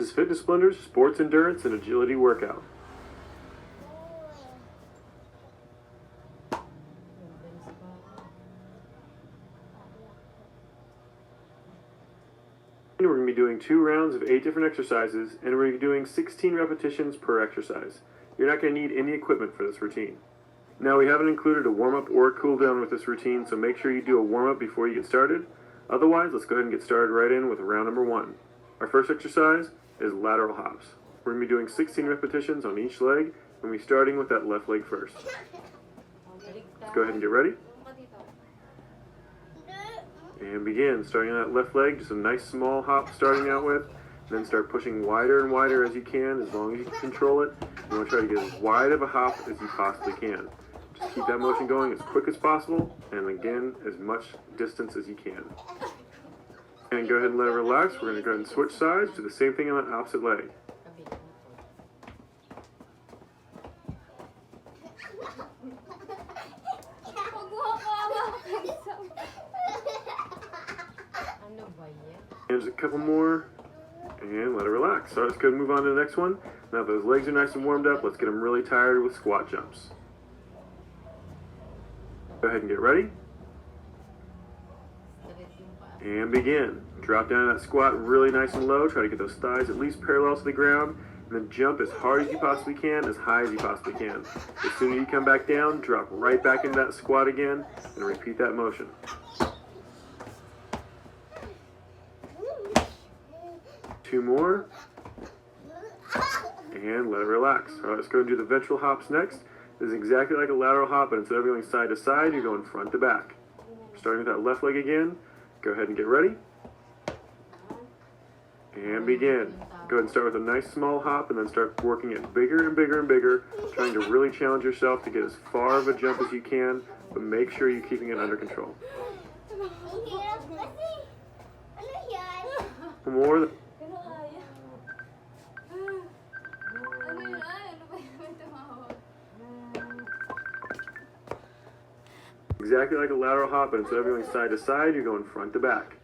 This is Fitness Blenders Sports Endurance and Agility Workout. We're going to be doing 2 rounds of 8 different exercises, and we're going to be doing 16 repetitions per exercise. You're not going to need any equipment for this routine. Now, we haven't included a warm-up or a cool-down with this routine, so make sure you do a warm-up before you get started. Otherwise, let's go ahead and get started right in with round number 1. Our first exercise is lateral hops. We're going to be doing 16 repetitions on each leg, and we're starting with that left leg first. Let's go ahead and get ready. And begin. Starting on that left leg, just a nice small hop starting out with. And then start pushing wider and wider as you can, as long as you can control it. You want to try to get as wide of a hop as you possibly can. Just keep that motion going as quick as possible, and again, as much distance as you can. And go ahead and let it relax. We're going to go ahead and switch sides, do the same thing on the opposite leg. And just a couple more, and let it relax. So let's go and move on to the next one. Now those legs are nice and warmed up, let's get them really tired with squat jumps. Go ahead and get ready. And begin. Drop down in that squat really nice and low. Try to get those thighs at least parallel to the ground. And then jump as hard as you possibly can, as high as you possibly can. As soon as you come back down, drop right back into that squat again, and repeat that motion. Two more, and let it relax. All right, let's go and do the ventral hops next. This is exactly like a lateral hop, but instead of going side to side, you're going front to back. Starting with that left leg again, go ahead and get ready. And begin. Go ahead and start with a nice small hop, and then start working it bigger and bigger and bigger, trying to really challenge yourself to get as far of a jump as you can, but make sure you're keeping it under control. More. Exactly like a lateral hop, but instead of going side to side, you're going front to back.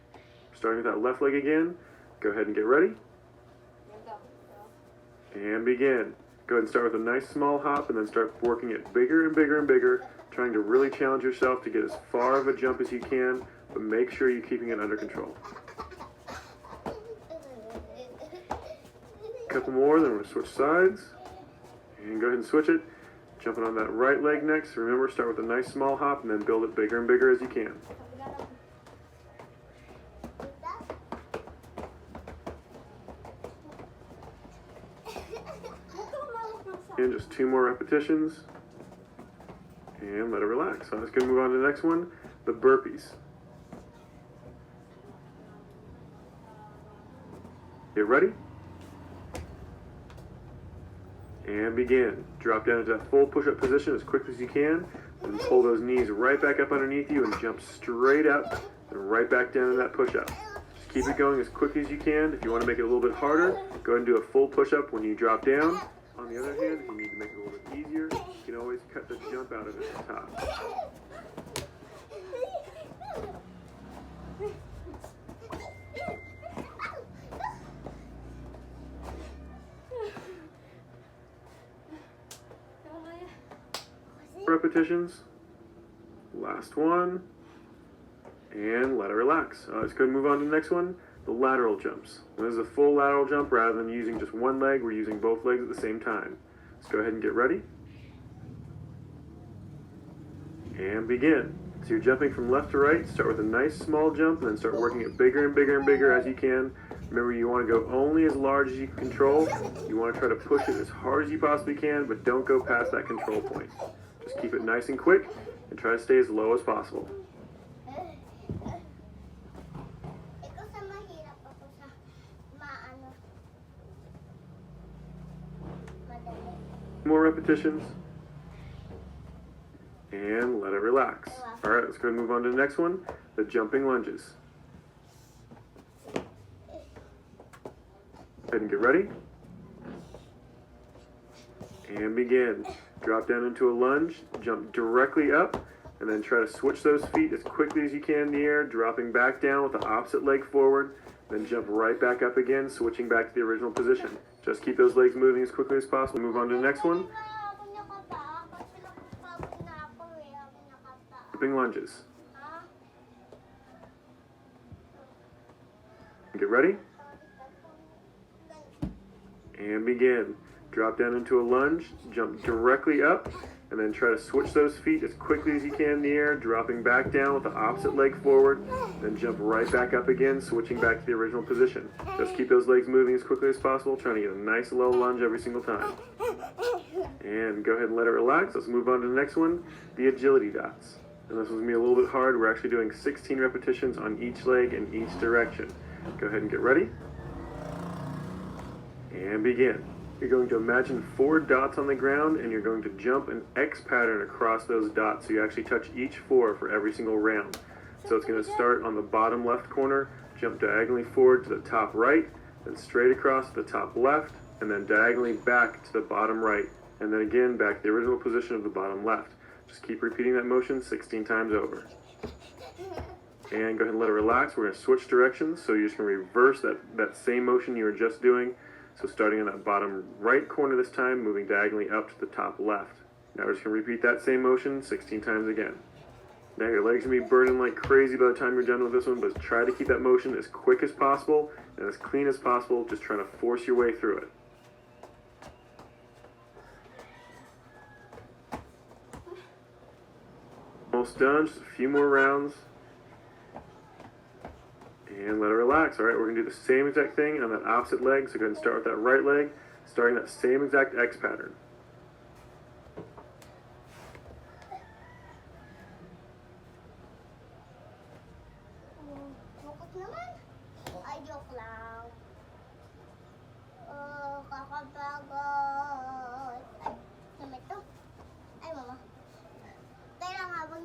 Starting with that left leg again, go ahead and get ready. And begin. Go ahead and start with a nice small hop, and then start working it bigger and bigger and bigger, trying to really challenge yourself to get as far of a jump as you can, but make sure you're keeping it under control. A couple more, then we're going to switch sides. And go ahead and switch it. Jumping on that right leg next. Remember, start with a nice small hop and then build it bigger and bigger as you can. And just 2 more repetitions. And let it relax. So let's go move on to the next one, the burpees. Get ready. And begin. Drop down into that full push-up position as quick as you can, and pull those knees right back up underneath you and jump straight up and right back down in that push-up. Just keep it going as quick as you can. If you want to make it a little bit harder, go ahead and do a full push-up when you drop down. On the other hand, if you need to make it a little bit easier, you can always cut the jump out of it at the top. Repetitions. Last one. And let it relax. Let's go and move on to the next one, the lateral jumps. And this is a full lateral jump rather than using just one leg. We're using both legs at the same time. Let's go ahead and get ready. And begin. So you're jumping from left to right. Start with a nice small jump and then start working it bigger and bigger and bigger as you can. Remember, you want to go only as large as you can control. You want to try to push it as hard as you possibly can, but don't go past that control point. Just keep it nice and quick and try to stay as low as possible. More repetitions. And let it relax. All right, let's go and move on to the next one, the jumping lunges. Go ahead and get ready. And begin. Drop down into a lunge, jump directly up, and then try to switch those feet as quickly as you can in the air, dropping back down with the opposite leg forward. Then jump right back up again, switching back to the original position. Just keep those legs moving as quickly as possible. Move on to the next one. Jumping lunges. Get ready. And begin. Drop down into a lunge, jump directly up, and then try to switch those feet as quickly as you can in the air, dropping back down with the opposite leg forward, then jump right back up again, switching back to the original position. Just keep those legs moving as quickly as possible, trying to get a nice low lunge every single time. And go ahead and let it relax. Let's move on to the next one, the agility dots. And this one's going to be a little bit hard. We're actually doing 16 repetitions on each leg in each direction. Go ahead and get ready. And begin. You're going to imagine 4 dots on the ground, and you're going to jump an X pattern across those dots, so you actually touch each 4 for every single round. So it's going to start on the bottom left corner, jump diagonally forward to the top right, then straight across to the top left, and then diagonally back to the bottom right, and then again back to the original position of the bottom left. Just keep repeating that motion 16 times over. And go ahead and let it relax. We're going to switch directions, so you're just going to reverse that same motion you were just doing. So starting in that bottom right corner this time, moving diagonally up to the top left. Now we're just going to repeat that same motion 16 times again. Now your legs are going to be burning like crazy by the time you're done with this one, but try to keep that motion as quick as possible and as clean as possible, just trying to force your way through it. Almost done, just a few more rounds. And let it relax. All right, we're going to do the same exact thing on that opposite leg. So go ahead and start with that right leg, starting that same exact X pattern.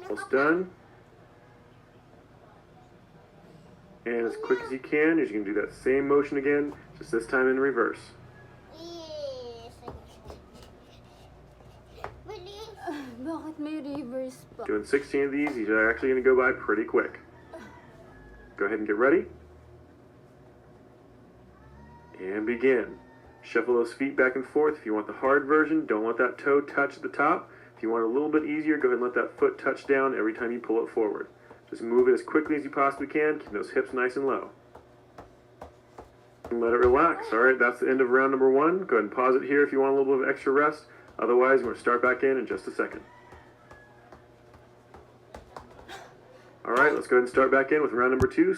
Almost done. And as quick as you can, you're going to do that same motion again, just this time in reverse. Bakit may reverse pa? Doing 16 of these, these are actually going to go by pretty quick. Go ahead and get ready. And begin. Shuffle those feet back and forth. If you want the hard version, don't let that toe touch at the top. If you want it a little bit easier, go ahead and let that foot touch down every time you pull it forward. Just move it as quickly as you possibly can, keep those hips nice and low. And let it relax. All right, that's the end of round number 1. Go ahead and pause it here if you want a little bit of extra rest. Otherwise, we're going to start back in just a second. All right, let's go ahead and start back in with round number 2.